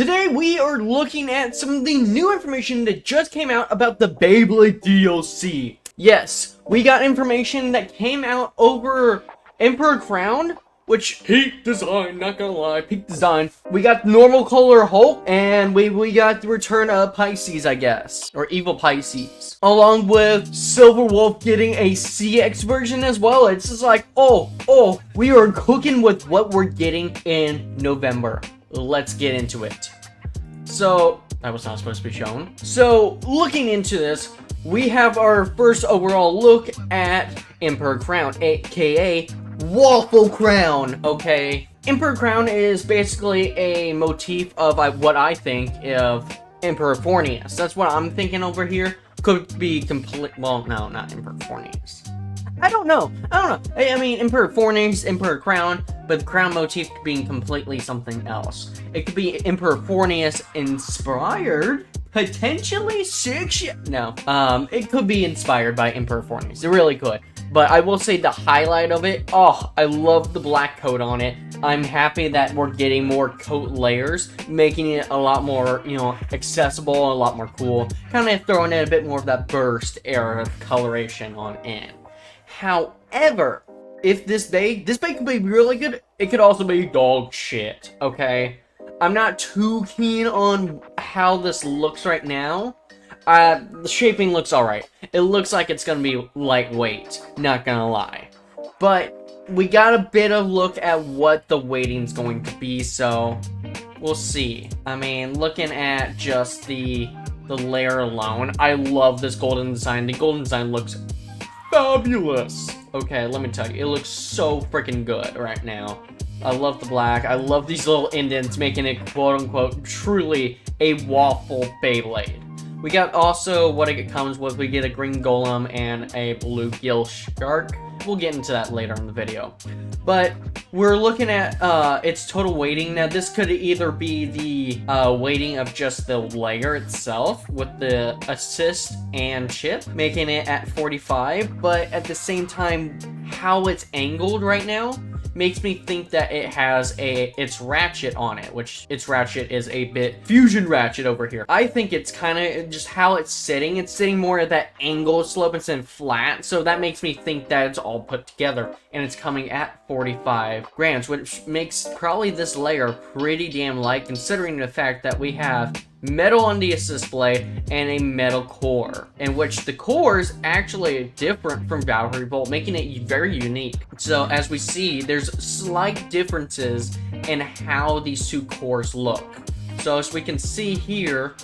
Today we are looking at some of the new information that just came out about the Beyblade DLC. Yes, we got information that came out over Emperor Crown, which peak design, not gonna lie, peak design. We got normal color Hulk, and we got the return of Pisces, I guess, or Evil Pisces, along with Silverwolf getting a CX version as well. It's just like, oh, we are cooking with what we're getting in November. Let's get into it. So, that was not supposed to be shown. So, looking into this, we have our first overall look at Emperor Crown, aka Waffle Crown, okay? Emperor Crown is basically a motif of what I think of Emperor Fornius. That's what I'm thinking over here. Could be complete, well, no, not Emperor Fornius. I don't know. I mean, Emperor Fornius, Emperor Crown, but the crown motif being completely something else. It could be Emperor Fornius inspired, potentially no. It could be inspired by Emperor Fornius. It really could. But I will say the highlight of it, I love the black coat on it. I'm happy that we're getting more coat layers, making it a lot more, accessible, a lot more cool. Kind of throwing in a bit more of that burst era of coloration on in. However, if this bay could be really good, it could also be dog shit, okay? I'm not too keen on how this looks right now. The shaping looks alright. It looks like it's gonna be lightweight, not gonna lie. But we got a bit of look at what the weighting's going to be, so we'll see. I mean, looking at just the layer alone, I love this golden design. The golden design looks fabulous. Okay, let me tell you, it looks so freaking good right now. I love the black. I love these little indents, making it quote-unquote truly a waffle Beyblade. We got also what it comes with. We get a green golem and a blue gill shark. We'll get into that later in the video. But we're looking at its total weighting. Now, this could either be the weighting of just the layer itself with the assist and chip, making it at 45. But at the same time, how it's angled right now makes me think that it has its Ratchet on it, which its Ratchet is a bit fusion Ratchet over here. I think it's kind of just how it's sitting. It's sitting more at that angle slope instead of flat, so that makes me think that it's all put together, and it's coming at 45 grams, which makes probably this layer pretty damn light, considering the fact that we have metal on the assist blade and a metal core, in which the core is actually different from Valkyrie Bolt, making it very unique. So as we see, there's slight differences in how these two cores look. So as we can see here,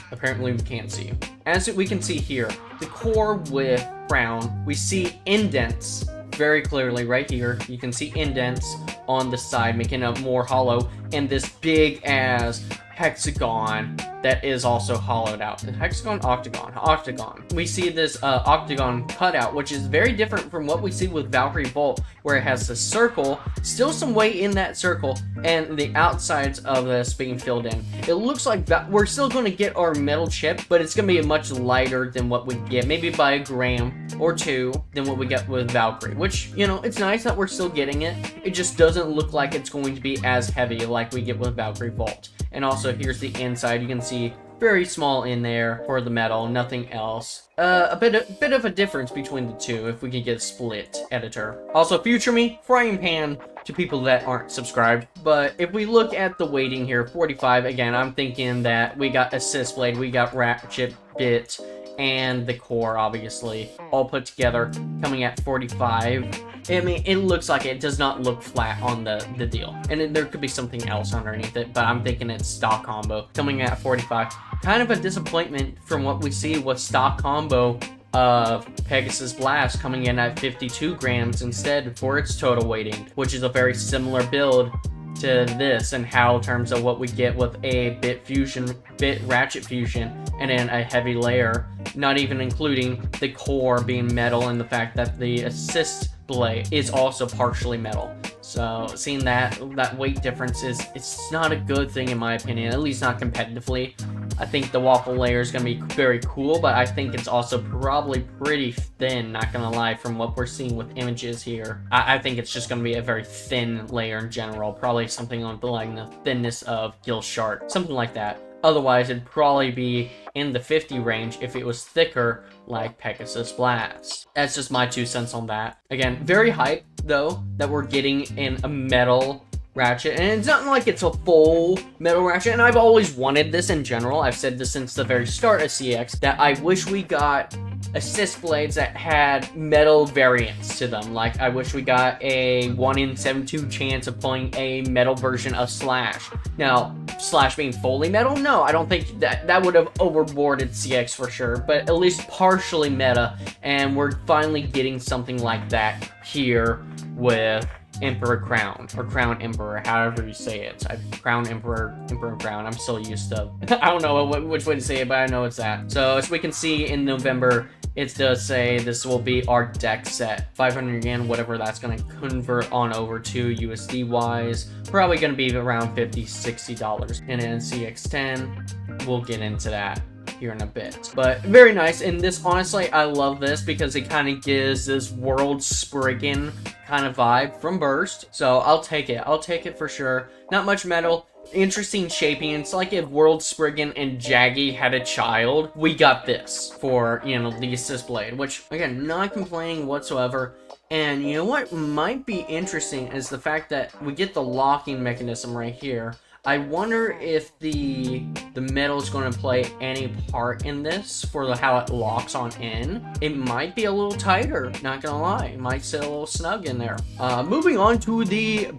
apparently we can't see. As we can see here, the core with Crown, we see indents very clearly right here. You can see indents on the side, making it more hollow, and this big as hexagon that is also hollowed out. Hexagon, octagon. We see this octagon cutout, which is very different from what we see with Valkyrie Bolt, where it has the circle, still some weight in that circle, and the outsides of this being filled in. It looks like we're still going to get our metal chip, but it's going to be much lighter than what we get, maybe by a gram or two than what we get with Valkyrie, which, it's nice that we're still getting it. It just doesn't look like it's going to be as heavy like we get with Valkyrie Bolt. And also, here's the inside. You can see very small in there for the metal, nothing else. A bit of a difference between the two if we can get a split editor. Also, future me, frying pan to people that aren't subscribed. But if we look at the weighting here, 45, again, I'm thinking that we got assist blade, we got ratchet bit, and the core, obviously, all put together, coming at 45. I mean, it looks like it does not look flat on the deal. And there could be something else underneath it, but I'm thinking it's stock combo, coming at 45. Kind of a disappointment from what we see with stock combo of Pegasus Blast coming in at 52 grams instead for its total weighting, which is a very similar build to this and how in terms of what we get with a bit ratchet fusion and then a heavy layer, not even including the core being metal and the fact that the assist blade is also partially metal. So seeing that weight difference it's not a good thing in my opinion, at least not competitively. I think the waffle layer is going to be very cool, but I think it's also probably pretty thin, not going to lie, from what we're seeing with images here. I think it's just going to be a very thin layer in general, probably something on like the thinness of Gil Shark, something like that. Otherwise, it'd probably be in the 50 range if it was thicker like Pegasus Blast. That's just my 2 cents on that. Again, very hyped, though, that we're getting in a metal Ratchet, and it's not like it's a full metal Ratchet, and I've always wanted this in general. I've said this since the very start of CX, that I wish we got assist blades that had metal variants to them. Like, I wish we got a 1 in 72 chance of pulling a metal version of Slash. Now, Slash being fully metal? No, I don't think that would have overboarded CX for sure, but at least partially meta, and we're finally getting something like that here with Emperor Crown, or Crown Emperor, however you say it. Crown Emperor, Emperor Crown, I'm still used to. I don't know which way to say it, but I know it's that. So, as we can see in November, it does say this will be our deck set. 500 yen, whatever that's going to convert on over to USD wise. Probably going to be around $50, $60. And then CX10, we'll get into that here in a bit. But very nice, and this, honestly, I love this because it kind of gives this World Spriggan kind of vibe from Burst. So I'll take it for sure. Not much metal, interesting shaping. It's like if World Spriggan and Jaggy had a child. We got this for, you know, the assist blade, which, again, not complaining whatsoever. And you know what might be interesting is the fact that we get the locking mechanism right here. I wonder if the metal is going to play any part in this for how it locks on in. It might be a little tighter, not gonna lie. It might sit a little snug in there. Moving on to the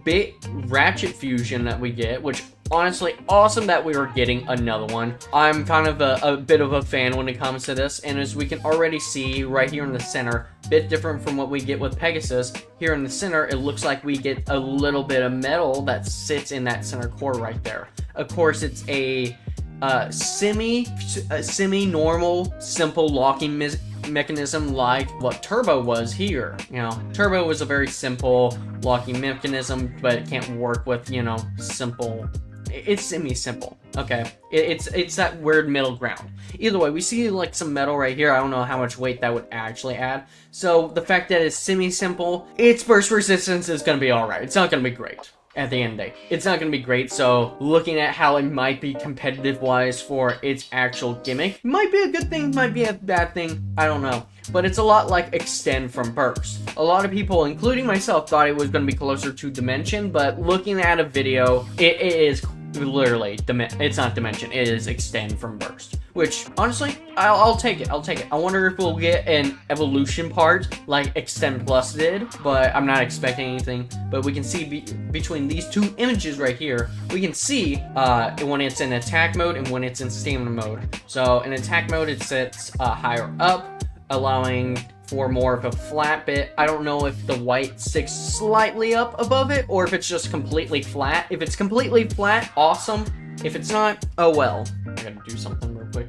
Ratchet fusion that we get, which honestly, awesome that we were getting another one. I'm kind of a bit of a fan when it comes to this, and as we can already see right here in the center, bit different from what we get with Pegasus. Here in the center, it looks like we get a little bit of metal that sits in that center core right there. Of course, it's a semi-normal, simple locking mechanism like what Turbo was here. You know, Turbo was a very simple locking mechanism, but it can't work with, you know, simple. It's semi-simple, okay? It's that weird middle ground. Either way, we see like some metal right here. I don't know how much weight that would actually add. So the fact that it's semi-simple, its burst resistance is going to be alright. It's not going to be great. At the end of the day, it's not going to be great, so looking at how it might be competitive-wise for its actual gimmick, might be a good thing, might be a bad thing, I don't know. But it's a lot like Extend from Burst. A lot of people, including myself, thought it was going to be closer to Dimension, but looking at a video, it is literally, it's not Dimension, it is Extend from Burst. Which, honestly, I'll take it, I wonder if we'll get an evolution part like Extend Plus did, but I'm not expecting anything. But we can see between these two images right here, we can see when it's in attack mode and when it's in stamina mode. So in attack mode, it sits higher up, allowing for more of a flat bit. I don't know if the white sticks slightly up above it or if it's just completely flat. If it's completely flat, awesome. If it's not, oh well. I gotta do something real quick.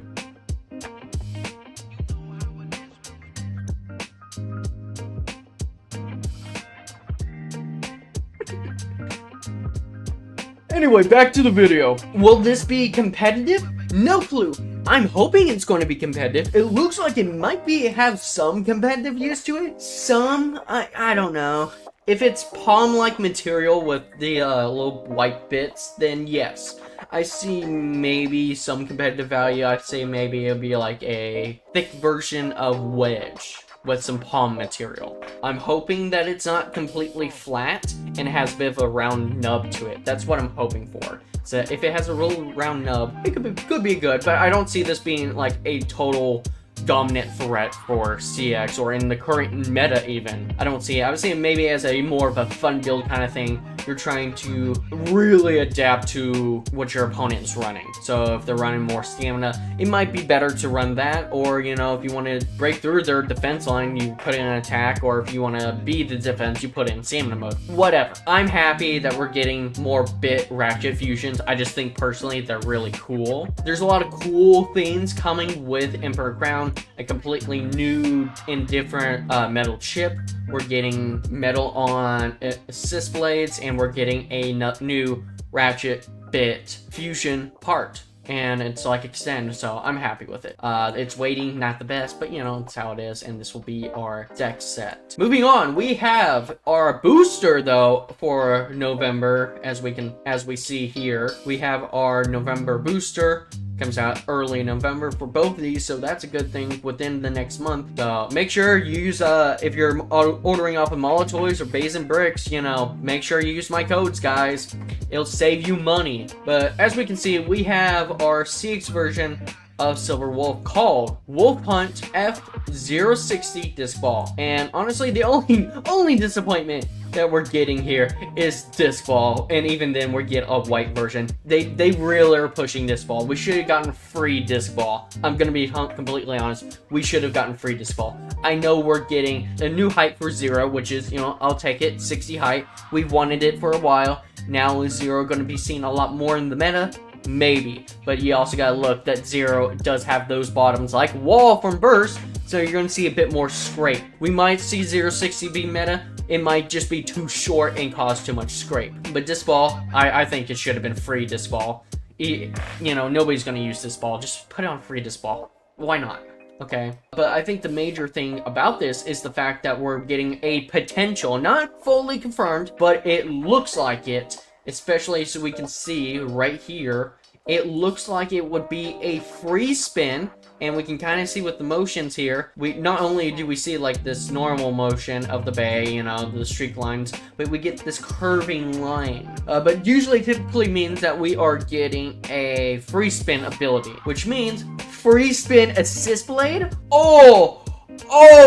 Anyway, back to the video. Will this be competitive? No clue. I'm hoping it's going to be competitive. It looks like it might have some competitive use to it. Some, I don't know. If it's palm-like material with the little white bits, then yes. I see maybe some competitive value. I'd say maybe it'll be like a thick version of Wedge with some palm material. I'm hoping that it's not completely flat and has a bit of a round nub to it. That's what I'm hoping for. So if it has a real round nub, it could be good, but I don't see this being like a total dominant threat for CX or in the current meta even. I don't see it. I would say maybe as a more of a fun build kind of thing. You're trying to really adapt to what your opponent is running. So if they're running more stamina, it might be better to run that, or you know, if you want to break through their defense line, you put in an attack, or if you want to be the defense, you put in stamina mode. Whatever. I'm happy that we're getting more bit Ratchet fusions. I just think personally they're really cool. There's a lot of cool things coming with Emperor Crown, a completely new and different metal chip. We're getting metal on assist blades, and we're getting a new Ratchet bit fusion part. and it's like extend, so I'm happy with it. It's waiting, not the best, but you know, it's how it is, and this will be our deck set. Moving on, we have our booster though for November, as we see here. We have our November booster. Comes out early in November for both of these, so that's a good thing within the next month. Make sure you use, if you're ordering off of Toys or Beys Bricks, you know, make sure you use my codes, guys. It'll save you money. But as we can see, we have our CX version of Silverwolf called Wolf Hunt F060 Disc Ball. And honestly, the only disappointment that we're getting here is Disc Ball, and even then we get a white version. They really are pushing Disc Ball. We should have gotten free Disc Ball. I'm gonna be completely honest. We should have gotten free Disc Ball. I know we're getting a new height for Zero, which is, you know, I'll take it, 60 height. We've wanted it for a while. Now is Zero gonna be seen a lot more in the meta? Maybe, but you also gotta look that Zero does have those bottoms like Wall from Burst, so you're gonna see a bit more scrape. We might see 060 be meta. It might just be too short and cause too much scrape. But Disc Ball, I think it should have been free Disc Ball. You know, nobody's gonna use Disc Ball. Just put it on free Disc Ball. Why not? Okay, but I think the major thing about this is the fact that we're getting a potential, not fully confirmed, but it looks like it. Especially so we can see right here, it looks like it would be a free spin, and we can kind of see with the motions here. We not only do we see like this normal motion of the bay, you know, the streak lines, but we get this curving line. But usually typically means that we are getting a free spin ability, which means free spin assist blade. Oh,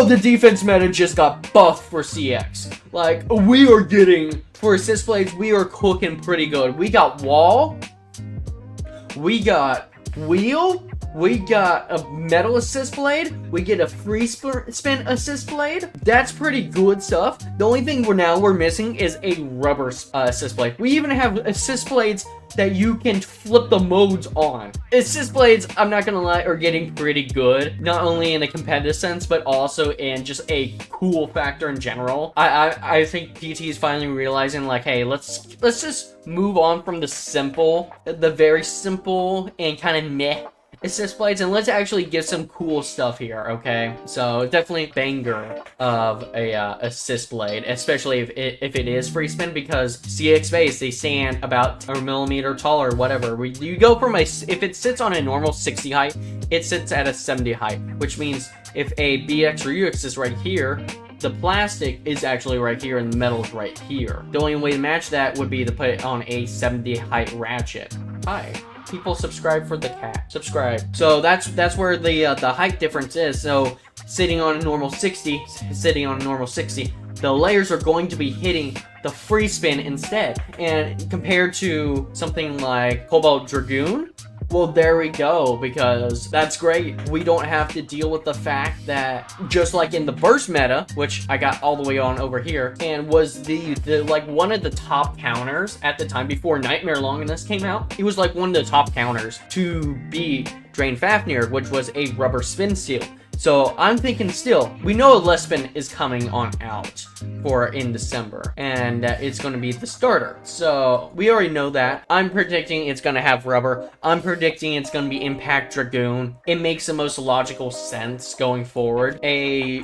the defense meta just got buffed for CX. Like, we are getting, for assist blades, we are cooking pretty good. We got Wall, we got Wheel, we got a metal assist blade, we get a free spin assist blade. That's pretty good stuff. The only thing we're missing is a rubber assist blade. We even have assist blades that you can flip the modes on. Assist blades, I'm not gonna lie, are getting pretty good, not only in a competitive sense, but also in just a cool factor in general. I think PT is finally realizing, like, hey, let's just move on from the very simple and kind of meh assist blades, and let's actually get some cool stuff here, okay? So definitely banger of a assist blade, especially if it is free spin, because CX base, they stand about a millimeter taller, whatever. You go from if it sits on a normal 60 height, it sits at a 70 height, which means if a BX or UX is right here, the plastic is actually right here and the metal's right here. The only way to match that would be to put it on a 70 height Ratchet. Hi. People, subscribe for the cat. Subscribe. So that's where the height difference is. So sitting on a normal 60, the layers are going to be hitting the free spin instead. And compared to something like Cobalt Dragoon, well, there we go, because that's great. We don't have to deal with the fact that, just like in the burst meta, which I got all the way on over here, and was the like one of the top counters at the time before Nightmare Longinus came out. It was like one of the top counters to beat Drain Fafnir, which was a rubber spin seal. So I'm thinking still, we know a Lespin is coming on out in December, and it's going to be the starter. So we already know that. I'm predicting it's going to have rubber. I'm predicting it's going to be Impact Dragoon. It makes the most logical sense going forward. A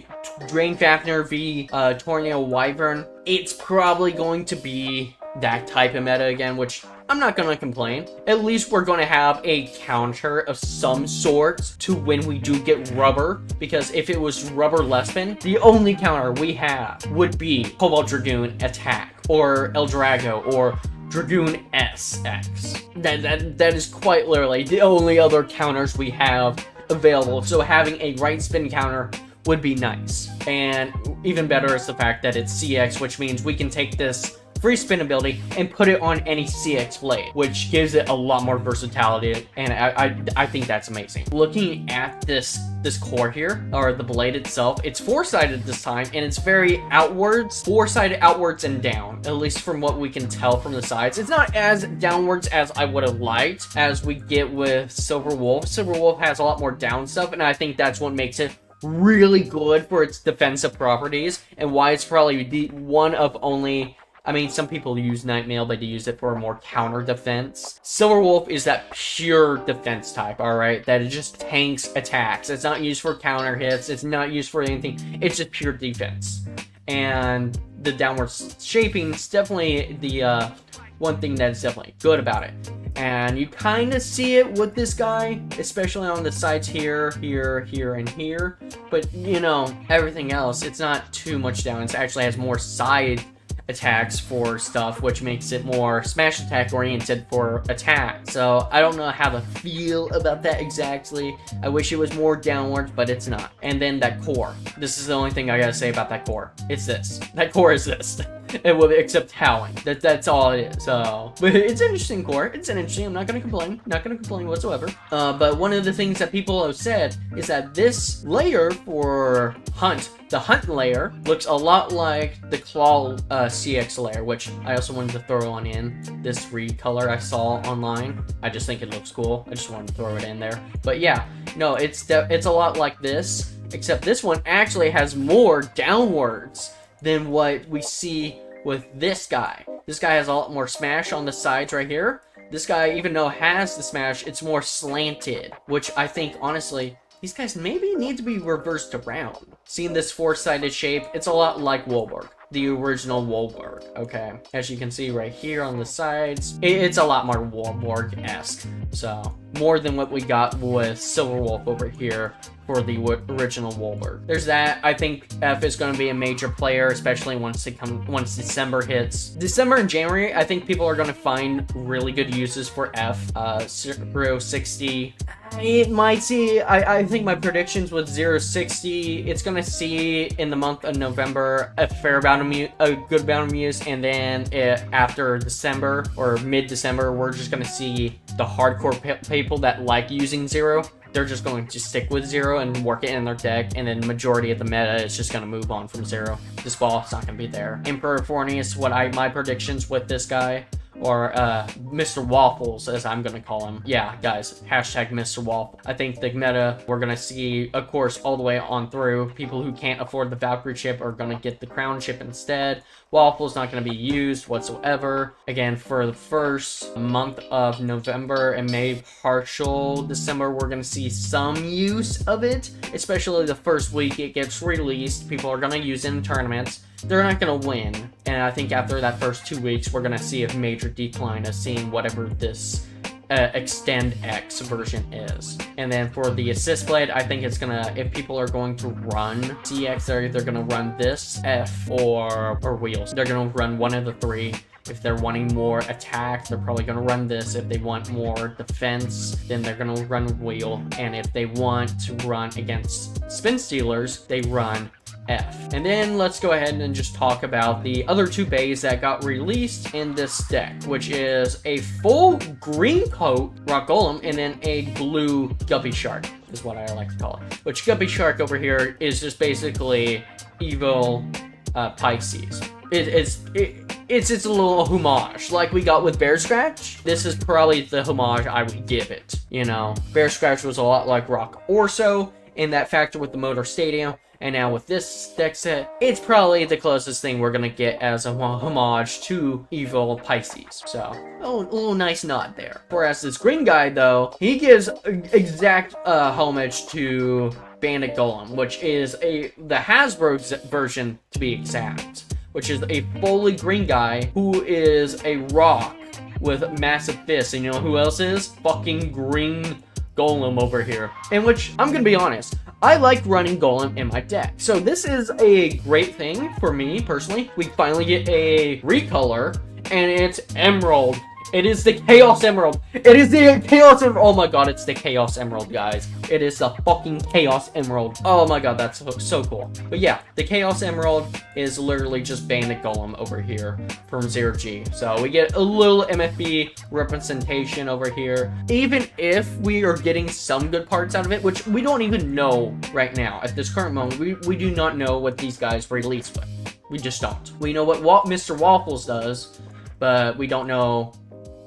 Drain Fafnir v Tornado Wyvern. It's probably going to be that type of meta again, which I'm not gonna complain. At least we're gonna have a counter of some sort to when we do get rubber, because if it was rubber Lespin, the only counter we have would be Cobalt Dragoon Attack, or El Drago, or Dragoon SX. That is quite literally the only other counters we have available, so having a right spin counter would be nice. And even better is the fact that it's CX, which means we can take this free spin ability and put it on any CX blade, which gives it a lot more versatility, and I think that's amazing. Looking at this core here, or the blade itself, it's four-sided this time, and it's very outwards, four-sided outwards and down, at least from what we can tell from the sides. It's not as downwards as I would have liked, as we get with Silverwolf. Silverwolf has a lot more down stuff, and I think that's what makes it really good for its defensive properties, and why it's probably one of only I mean, some people use Night Mail, but they use it for more counter defense. Silverwolf is that pure defense type, alright? That it just tanks attacks. It's not used for counter hits. It's not used for anything. It's just pure defense. And the downward shaping is definitely the one thing that's definitely good about it. And you kind of see it with this guy, especially on the sides here, here, here, and here. But, you know, everything else, it's not too much down. It actually has more side attacks for stuff, which makes it more smash attack oriented for attack. So I don't know how to feel about that exactly. I wish it was more downwards, but it's not. And then that core. This is the only thing I gotta say about that core. It's this. That core is this. It will except howling. That's all it is. So, but it's an interesting core. It's an interesting. I'm not gonna complain. Not gonna complain whatsoever. But one of the things that people have said is that this layer for Hunt, the Hunt layer, looks a lot like the Claw CX layer, which I also wanted to throw on in this recolor I saw online. I just think it looks cool. I just wanted to throw it in there. But yeah, no, it's a lot like this, except this one actually has more downwards than what we see with this guy. This guy has a lot more smash on the sides right here. This guy, even though it has the smash, it's more slanted, which I think, honestly, these guys maybe need to be reversed around. Seeing this four-sided shape, it's a lot like Wolberg, the original Wolberg, okay? As you can see right here on the sides, it's a lot more Wolberg-esque. So, more than what we got with Silverwolf over here for the original Wolberg. There's that. I think F is going to be a major player, especially once December hits. December and January, I think people are going to find really good uses for F. 060. It might see, I think my predictions with 060, it's going to see in the month of November a fair amount of a good amount of use, and then after December or mid-December, we're just going to see the hardcore people that like using 0. They're just going to stick with 0 and work it in their deck, and then the majority of the meta is just going to move on from 0. This ball is not going to be there. Emperor Fornius, my predictions with this guy, or Mr. Waffles, as I'm going to call him. Yeah, guys, hashtag Mr. Waffle. I think the meta, we're going to see, of course, all the way on through. People who can't afford the Valkyrie chip are going to get the Crown chip instead. Waffle's not going to be used whatsoever. Again, for the first month of November and maybe partial December, we're going to see some use of it, especially the first week it gets released. People are going to use it in tournaments. They're not going to win, and I think after that first 2 weeks, we're going to see a major decline of seeing whatever this Extend X version is. And then for the Assist Blade, I think it's going to, if people are going to run CX, they're either going to run this, F, or Wheels. They're going to run one of the three. If they're wanting more attack, they're probably going to run this. If they want more defense, then they're going to run Wheel. And if they want to run against Spin Stealers, they run F. And then let's go ahead and just talk about the other two bays that got released in this deck, which is a full green coat Rock Golem and then a blue Guppy Shark, is what I like to call it. Which Guppy Shark over here is just basically evil Pisces. It's a little homage, like we got with Bear Scratch. This is probably the homage I would give it. You know, Bear Scratch was a lot like Rock Orso in that factor with the Motor Stadium. And now with this deck set, it's probably the closest thing we're going to get as a homage to evil Pisces. So, a little nice nod there. Whereas this green guy, though, he gives exact homage to Bandit Golem, which is the Hasbro version, to be exact. Which is a fully green guy who is a rock with massive fists. And you know who else is? Fucking Green Golem over here. In which, I'm going to be honest, I like running Golem in my deck. So this is a great thing for me, personally. We finally get a recolor, and it's Emerald. It is the Chaos Emerald. It is the Chaos Emerald. Oh my god, it's the Chaos Emerald, guys. It is the fucking Chaos Emerald. Oh my god, that's so cool. But yeah, the Chaos Emerald is literally just Bandit Golem over here from 0G. So we get a little MFB representation over here. Even if we are getting some good parts out of it, which we don't even know right now. At this current moment, we do not know what these guys release with. We just don't. We know what Mr. Waffles does, but we don't know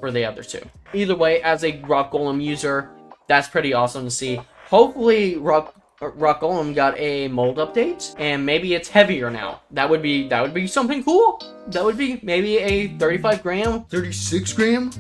for the other two. Either way, as a Rock Golem user, that's pretty awesome to see. Hopefully, Rock Rock Golem got a mold update, and maybe it's heavier now. That would be something cool. That would be maybe a 35 gram, 36 gram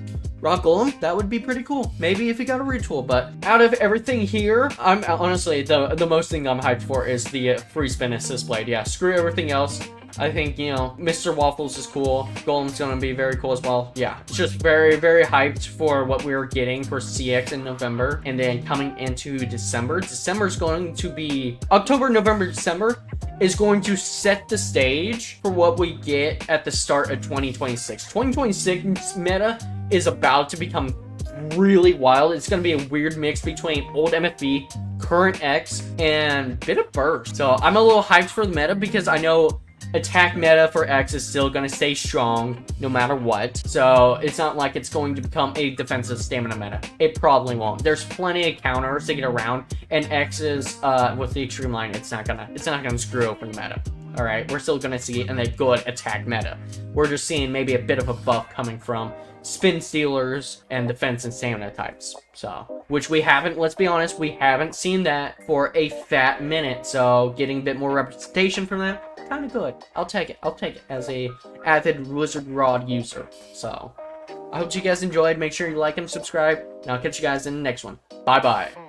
Rock Golem. That would be pretty cool. Maybe if it got a retool. But out of everything here, I'm honestly the most thing I'm hyped for is the free spin assist blade. Yeah, screw everything else. I think, you know, Mr. Waffles is cool. Golem's gonna be very cool as well. Yeah, it's just very, very hyped for what we were getting for CX in November. And then coming into December. December's going to be... October, November, December is going to set the stage for what we get at the start of 2026. 2026 meta is about to become really wild. It's going to be a weird mix between old MFB, current X, and bit of burst. So I'm a little hyped for the meta because I know attack meta for X is still going to stay strong no matter what. So it's not like it's going to become a defensive stamina meta. It probably won't. There's plenty of counters to get around, and X is with the extreme line, it's not gonna screw open the meta. All right, we're still gonna see it in a good attack meta. We're just seeing maybe a bit of a buff coming from spin stealers and defense and stamina types. So, which we haven't, let's be honest, we haven't seen that for a fat minute. So getting a bit more representation from that, kind of good. I'll take it as a avid Wizard Rod user. So I hope you guys enjoyed. Make sure you like and subscribe, and I'll catch you guys in the next one. Bye bye.